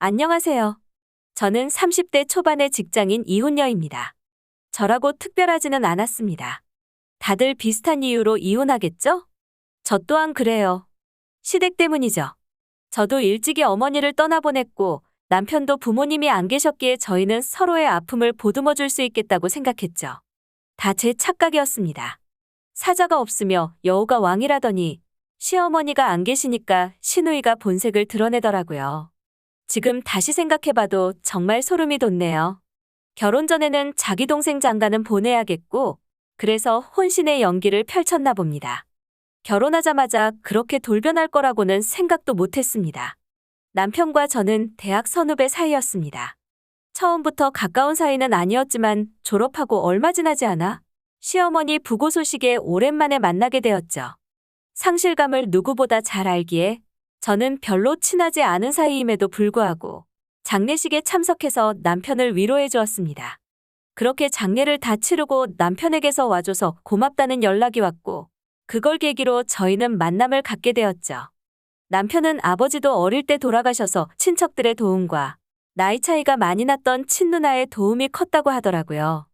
안녕하세요. 저는 30대 초반의 직장인 이혼녀입니다. 저라고 특별하지는 않았습니다. 다들 비슷한 이유로 이혼하겠죠? 저 또한 그래요. 시댁 때문이죠. 저도 일찍이 어머니를 떠나보냈고 남편도 부모님이 안 계셨기에 저희는 서로의 아픔을 보듬어 줄 수 있겠다고 생각했죠. 다 제 착각이었습니다. 사자가 없으며 여우가 왕이라더니 시어머니가 안 계시니까 시누이가 본색을 드러내더라고요. 지금 다시 생각해봐도 정말 소름이 돋네요. 결혼 전에는 자기 동생 장가는 보내야겠고, 그래서 혼신의 연기를 펼쳤나 봅니다. 결혼하자마자 그렇게 돌변할 거라고는 생각도 못했습니다. 남편과 저는 대학 선후배 사이였습니다. 처음부터 가까운 사이는 아니었지만 졸업하고 얼마 지나지 않아 시어머니 부고 소식에 오랜만에 만나게 되었죠. 상실감을 누구보다 잘 알기에 저는 별로 친하지 않은 사이임에도 불구하고 장례식에 참석해서 남편을 위로해 주었습니다. 그렇게 장례를 다 치르고 남편에게서 와줘서 고맙다는 연락이 왔고 그걸 계기로 저희는 만남을 갖게 되었죠. 남편은 아버지도 어릴 때 돌아가셔서 친척들의 도움과 나이 차이가 많이 났던 친누나의 도움이 컸다고 하더라고요.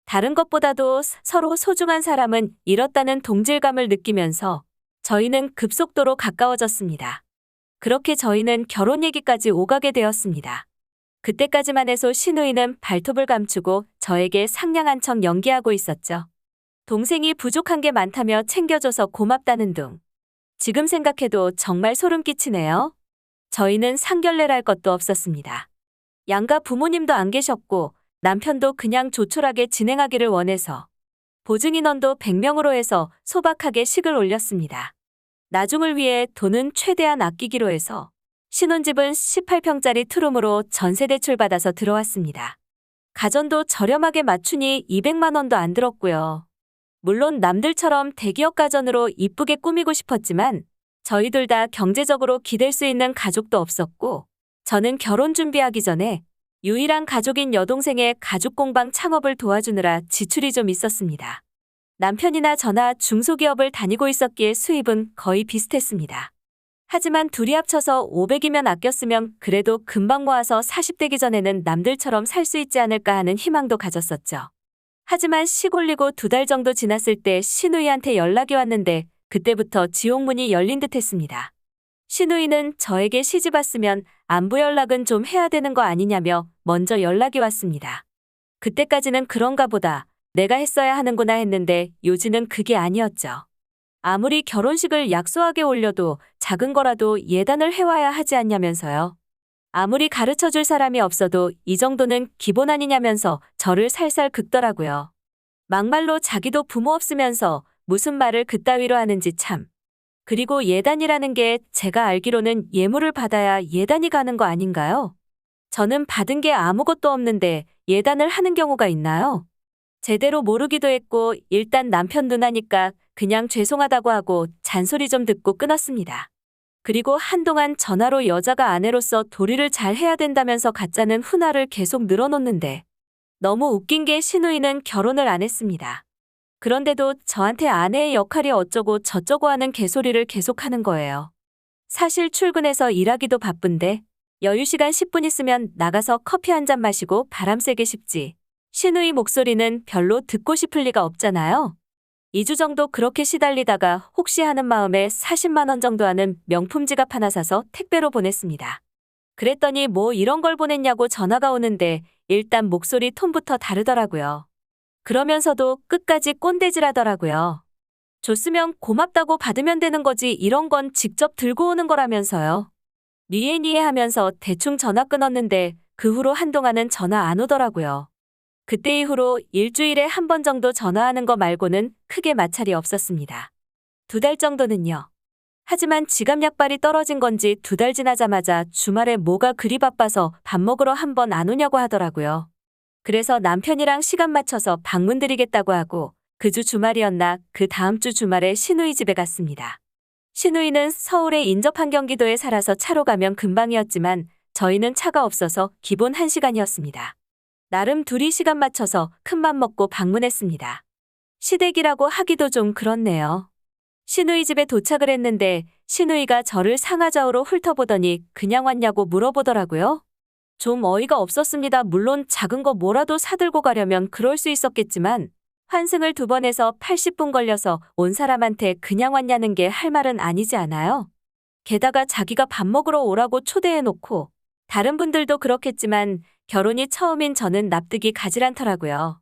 다른 것보다도 서로 소중한 사람은 잃었다는 동질감을 느끼면서 저희는 급속도로 가까워졌습니다. 그렇게 저희는 결혼 얘기까지 오가게 되었습니다. 그때까지만 해도 시누이는 발톱을 감추고 저에게 상냥한 척 연기하고 있었죠. 동생이 부족한 게 많다며 챙겨줘서 고맙다는 둥. 지금 생각해도 정말 소름 끼치네요. 저희는 상견례랄 것도 없었습니다. 양가 부모님도 안 계셨고 남편도 그냥 조촐하게 진행하기를 원해서 보증인원도 100명으로 해서 소박하게 식을 올렸습니다. 나중을 위해 돈은 최대한 아끼기로 해서 신혼집은 18평짜리 투룸으로 전세대출 받아서 들어왔습니다. 가전도 저렴하게 맞추니 200만 원도 안 들었고요. 물론 남들처럼 대기업 가전으로 이쁘게 꾸미고 싶었지만 저희 둘 다 경제적으로 기댈 수 있는 가족도 없었고 저는 결혼 준비하기 전에 유일한 가족인 여동생의 가죽공방 창업을 도와주느라 지출이 좀 있었습니다. 남편이나 저나 중소기업을 다니고 있었기에 수입은 거의 비슷했습니다. 하지만 둘이 합쳐서 500이면 아꼈으면 그래도 금방 모아서 40대기 전에는 남들처럼 살 수 있지 않을까 하는 희망도 가졌었죠. 하지만 식 올리고 2달 정도 지났을 때 시누이한테 연락이 왔는데 그때부터 지옥문이 열린 듯 했습니다. 시누이는 저에게 시집 왔으면 안부 연락은 좀 해야 되는 거 아니냐며 먼저 연락이 왔습니다. 그때까지는 그런가 보다. 내가 했어야 하는구나 했는데 요지는 그게 아니었죠. 아무리 결혼식을 약소하게 올려도 작은 거라도 예단을 해와야 하지 않냐면서요. 아무리 가르쳐줄 사람이 없어도 이 정도는 기본 아니냐면서 저를 살살 긁더라고요. 막말로 자기도 부모 없으면서 무슨 말을 그따위로 하는지 참. 그리고 예단이라는 게 제가 알기로는 예물을 받아야 예단이 가는 거 아닌가요? 저는 받은 게 아무것도 없는데 예단을 하는 경우가 있나요? 제대로 모르기도 했고 일단 남편 누나니까 그냥 죄송하다고 하고 잔소리 좀 듣고 끊었습니다. 그리고 한동안 전화로 여자가 아내로서 도리를 잘 해야 된다면서 가짜는 훈화를 계속 늘어놓는데 너무 웃긴 게 시누이는 결혼을 안 했습니다. 그런데도 저한테 아내의 역할이 어쩌고 저쩌고 하는 개소리를 계속하는 거예요. 사실 출근해서 일하기도 바쁜데 여유시간 10분 있으면 나가서 커피 한 잔 마시고 바람 쐬게 싶지. 시누이 목소리는 별로 듣고 싶을 리가 없잖아요. 2주 정도 그렇게 시달리다가 혹시 하는 마음에 40만 원 정도 하는 명품 지갑 하나 사서 택배로 보냈습니다. 그랬더니 뭐 이런 걸 보냈냐고 전화가 오는데 일단 목소리 톤부터 다르더라고요. 그러면서도 끝까지 꼰대질 하더라고요. 줬으면 고맙다고 받으면 되는 거지 이런 건 직접 들고 오는 거라면서요. 니에니에 하면서 대충 전화 끊었는데 그 후로 한동안은 전화 안 오더라고요. 그때 이후로 일주일에 한 번 정도 전화하는 거 말고는 크게 마찰이 없었습니다. 2달 정도는요. 하지만 지갑 약발이 떨어진 건지 2달 지나자마자 주말에 뭐가 그리 바빠서 밥 먹으러 한 번 안 오냐고 하더라고요. 그래서 남편이랑 시간 맞춰서 방문 드리겠다고 하고 그 주 주말이었나 그 다음 주 주말에 시누이 집에 갔습니다. 시누이는 서울에 인접한 경기도에 살아서 차로 가면 금방이었지만 저희는 차가 없어서 기본 1시간이었습니다. 나름 둘이 시간 맞춰서 큰맘 먹고 방문했습니다. 시댁이라고 하기도 좀 그렇네요. 시누이 집에 도착을 했는데 시누이가 저를 상하좌우로 훑어보더니 그냥 왔냐고 물어보더라고요. 좀 어이가 없었습니다. 물론 작은 거 뭐라도 사들고 가려면 그럴 수 있었겠지만 환승을 2번 해서 80분 걸려서 온 사람한테 그냥 왔냐는 게 할 말은 아니지 않아요? 게다가 자기가 밥 먹으러 오라고 초대해놓고 다른 분들도 그렇겠지만 결혼이 처음인 저는 납득이 가질 않더라고요.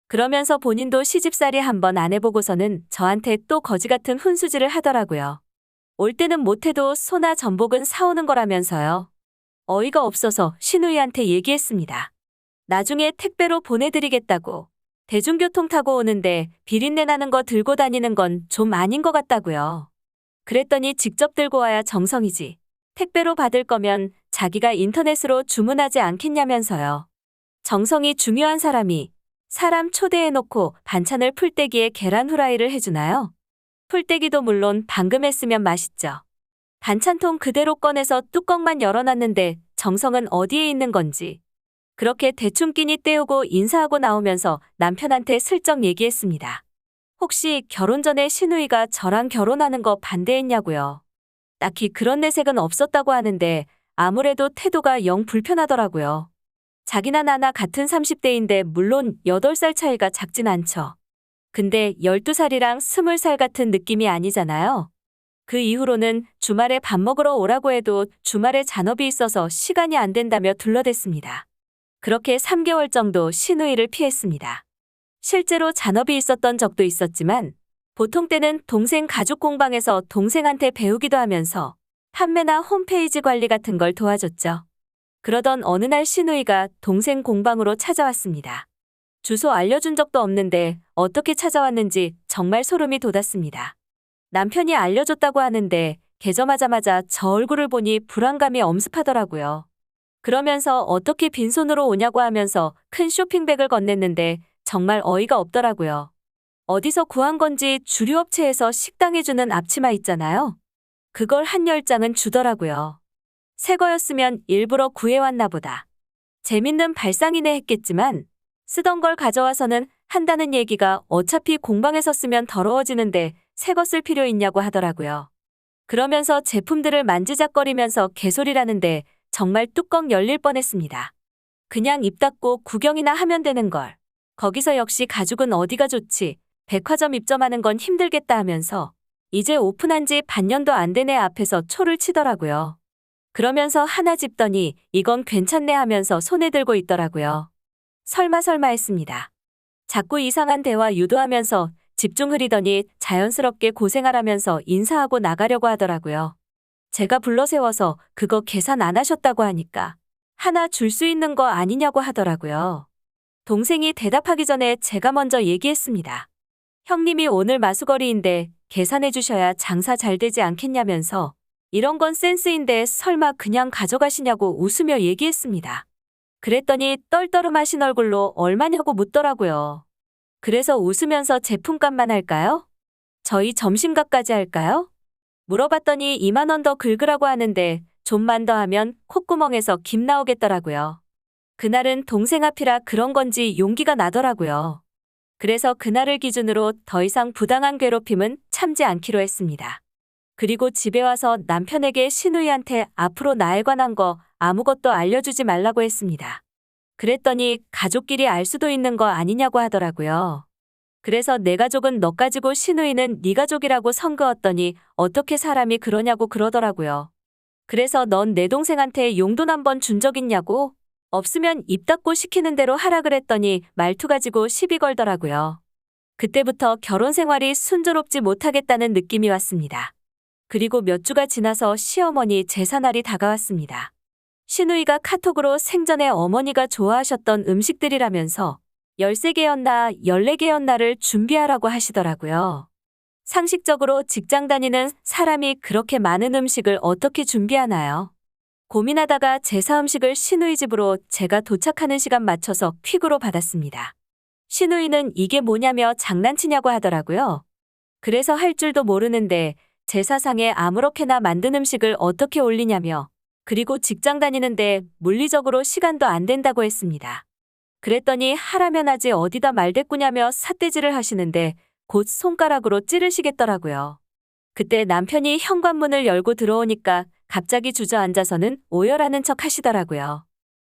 그러면서 본인도 시집살이 한번 안 해보고서는 저한테 또 거지 같은 훈수질을 하더라고요. 올 때는 못해도 소나 전복은 사오는 거라면서요. 어이가 없어서 시누이한테 얘기했습니다. 나중에 택배로 보내드리겠다고. 대중교통 타고 오는데 비린내 나는 거 들고 다니는 건 좀 아닌 것 같다고요. 그랬더니 직접 들고 와야 정성이지. 택배로 받을 거면 자기가 인터넷으로 주문하지 않겠냐면서요. 정성이 중요한 사람이 사람 초대해놓고 반찬을 풀떼기에 계란 후라이를 해주나요? 풀떼기도 물론 방금 했으면 맛있죠. 반찬통 그대로 꺼내서 뚜껑만 열어놨는데 정성은 어디에 있는 건지. 그렇게 대충 끼니 때우고 인사하고 나오면서 남편한테 슬쩍 얘기했습니다. 혹시 결혼 전에 시누이가 저랑 결혼하는 거 반대했냐고요. 딱히 그런 내색은 없었다고 하는데 아무래도 태도가 영 불편하더라고요. 자기나 나나 같은 30대인데 물론 8살 차이가 작진 않죠. 근데 12살이랑 20살 같은 느낌이 아니잖아요. 그 이후로는 주말에 밥 먹으러 오라고 해도 주말에 잔업이 있어서 시간이 안 된다며 둘러댔습니다. 그렇게 3개월 정도 시누이를 피했습니다. 실제로 잔업이 있었던 적도 있었지만 보통 때는 동생 가죽 공방에서 동생한테 배우기도 하면서 판매나 홈페이지 관리 같은 걸 도와줬죠. 그러던 어느 날 시누이가 동생 공방으로 찾아왔습니다. 주소 알려준 적도 없는데 어떻게 찾아왔는지 정말 소름이 돋았습니다. 남편이 알려줬다고 하는데 개점하자마자 저 얼굴을 보니 불안감이 엄습하더라고요. 그러면서 어떻게 빈손으로 오냐고 하면서 큰 쇼핑백을 건넸는데 정말 어이가 없더라고요. 어디서 구한 건지 주류업체에서 식당에 주는 앞치마 있잖아요. 그걸 한 10장은 주더라고요. 새 거였으면 일부러 구해왔나 보다. 재밌는 발상이네 했겠지만 쓰던 걸 가져와서는 한다는 얘기가 어차피 공방에서 쓰면 더러워지는데 새 거 쓸 필요 있냐고 하더라고요. 그러면서 제품들을 만지작거리면서 개소리라는데 정말 뚜껑 열릴 뻔했습니다. 그냥 입 닫고 구경이나 하면 되는 걸. 거기서 역시 가죽은 어디가 좋지, 백화점 입점하는 건 힘들겠다 하면서 이제 오픈한 지 반년도 안 된 애 앞에서 초를 치더라고요. 그러면서 하나 집더니 이건 괜찮네 하면서 손에 들고 있더라고요. 설마 했습니다. 자꾸 이상한 대화 유도하면서 집중 흐리더니 자연스럽게 고생하라면서 인사하고 나가려고 하더라고요. 제가 불러세워서 그거 계산 안 하셨다고 하니까 하나 줄 수 있는 거 아니냐고 하더라고요. 동생이 대답하기 전에 제가 먼저 얘기했습니다. 형님이 오늘 마수거리인데 계산해 주셔야 장사 잘 되지 않겠냐면서 이런 건 센스인데 설마 그냥 가져가시냐고 웃으며 얘기했습니다. 그랬더니 떨떠름하신 얼굴로 얼마냐고 묻더라고요. 그래서 웃으면서 제품값만 할까요? 저희 점심값까지 할까요? 물어봤더니 2만 원 더 긁으라고 하는데 좀만 더 하면 콧구멍에서 김 나오겠더라고요. 그날은 동생 앞이라 그런 건지 용기가 나더라고요. 그래서 그날을 기준으로 더 이상 부당한 괴롭힘은 참지 않기로 했습니다. 그리고 집에 와서 남편에게 시누이한테 앞으로 나에 관한 거 아무것도 알려주지 말라고 했습니다. 그랬더니 가족끼리 알 수도 있는 거 아니냐고 하더라고요. 그래서 내 가족은 너 가지고 시누이는 네 가족이라고 선 그었더니 어떻게 사람이 그러냐고 그러더라고요. 그래서 넌 내 동생한테 용돈 한 번 준 적 있냐고? 없으면 입 닫고 시키는 대로 하라 그랬더니 말투 가지고 시비 걸더라고요. 그때부터 결혼 생활이 순조롭지 못하겠다는 느낌이 왔습니다. 그리고 몇 주가 지나서 시어머니 제사날이 다가왔습니다. 시누이가 카톡으로 생전에 어머니가 좋아하셨던 음식들이라면서 13개였나 14개였나를 준비하라고 하시더라고요. 상식적으로 직장 다니는 사람이 그렇게 많은 음식을 어떻게 준비하나요? 고민하다가 제사 음식을 시누이 집으로 제가 도착하는 시간 맞춰서 퀵으로 받았습니다. 시누이는 이게 뭐냐며 장난치냐고 하더라고요. 그래서 할 줄도 모르는데 제사상에 아무렇게나 만든 음식을 어떻게 올리냐며, 그리고 직장 다니는데 물리적으로 시간도 안 된다고 했습니다. 그랬더니 하라면 하지 어디다 말대꾸냐며 삿대질을 하시는데 곧 손가락으로 찌르시겠더라고요. 그때 남편이 현관문을 열고 들어오니까 갑자기 주저앉아서는 오열하는 척 하시더라고요.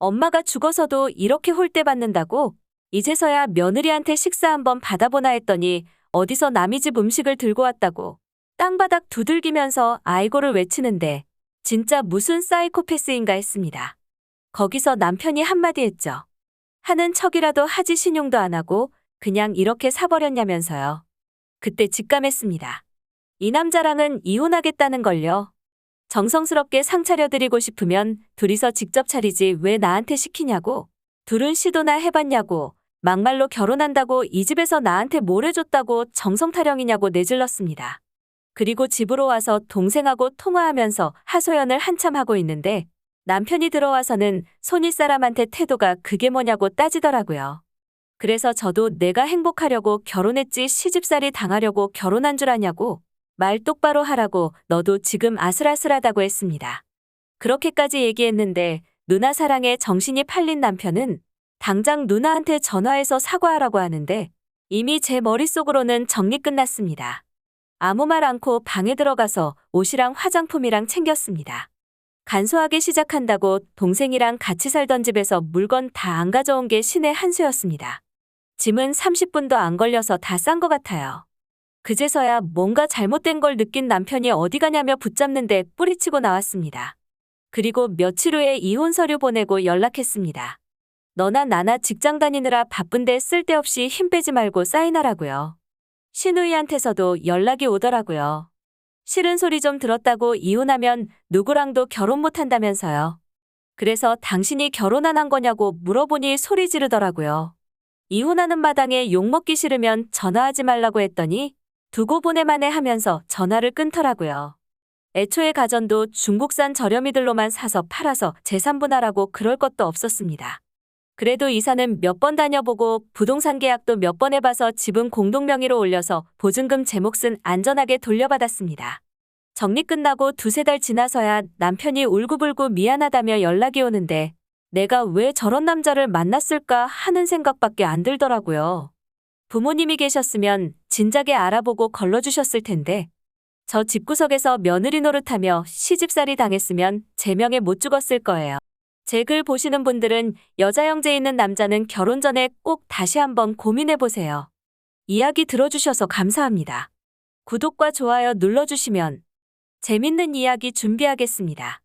엄마가 죽어서도 이렇게 홀대받는다고? 이제서야 며느리한테 식사 한번 받아보나 했더니 어디서 남의 집 음식을 들고 왔다고 땅바닥 두들기면서 아이고를 외치는데 진짜 무슨 사이코패스인가 했습니다. 거기서 남편이 한마디 했죠. 하는 척이라도 하지 신용도 안 하고 그냥 이렇게 사버렸냐면서요. 그때 직감했습니다. 이 남자랑은 이혼하겠다는 걸요. 정성스럽게 상 차려드리고 싶으면 둘이서 직접 차리지 왜 나한테 시키냐고. 둘은 시도나 해봤냐고. 막말로 결혼한다고 이 집에서 나한테 뭘 해줬다고 정성 타령이냐고 내질렀습니다. 그리고 집으로 와서 동생하고 통화하면서 하소연을 한참 하고 있는데 남편이 들어와서는 손윗사람한테 태도가 그게 뭐냐고 따지더라고요. 그래서 저도 내가 행복하려고 결혼했지 시집살이 당하려고 결혼한 줄 아냐고 말 똑바로 하라고 너도 지금 아슬아슬하다고 했습니다. 그렇게까지 얘기했는데 누나 사랑에 정신이 팔린 남편은 당장 누나한테 전화해서 사과하라고 하는데 이미 제 머릿속으로는 정리 끝났습니다. 아무 말 않고 방에 들어가서 옷이랑 화장품이랑 챙겼습니다. 간소하게 시작한다고 동생이랑 같이 살던 집에서 물건 다 안 가져온 게 신의 한 수였습니다. 짐은 30분도 안 걸려서 다 싼 것 같아요. 그제서야 뭔가 잘못된 걸 느낀 남편이 어디 가냐며 붙잡는데 뿌리치고 나왔습니다. 그리고 며칠 후에 이혼 서류 보내고 연락했습니다. 너나 나나 직장 다니느라 바쁜데 쓸데없이 힘 빼지 말고 사인하라고요. 시누이한테서도 연락이 오더라고요. 싫은 소리 좀 들었다고 이혼하면 누구랑도 결혼 못 한다면서요. 그래서 당신이 결혼 안 한 거냐고 물어보니 소리 지르더라고요. 이혼하는 마당에 욕먹기 싫으면 전화하지 말라고 했더니 두고 보내만 해 하면서 전화를 끊더라고요. 애초에 가전도 중국산 저렴이들로만 사서 팔아서 재산분할하고 그럴 것도 없었습니다. 그래도 이사는 몇 번 다녀보고 부동산 계약도 몇 번 해봐서 집은 공동명의로 올려서 보증금 제 몫은 안전하게 돌려받았습니다. 정리 끝나고 두세 달 지나서야 남편이 울고불고 미안하다며 연락이 오는데 내가 왜 저런 남자를 만났을까 하는 생각밖에 안 들더라고요. 부모님이 계셨으면 진작에 알아보고 걸러주셨을 텐데 저 집구석에서 며느리 노릇하며 시집살이 당했으면 제 명에 못 죽었을 거예요. 제 글 보시는 분들은 여자 형제 있는 남자는 결혼 전에 꼭 다시 한번 고민해보세요. 이야기 들어주셔서 감사합니다. 구독과 좋아요 눌러주시면 재밌는 이야기 준비하겠습니다.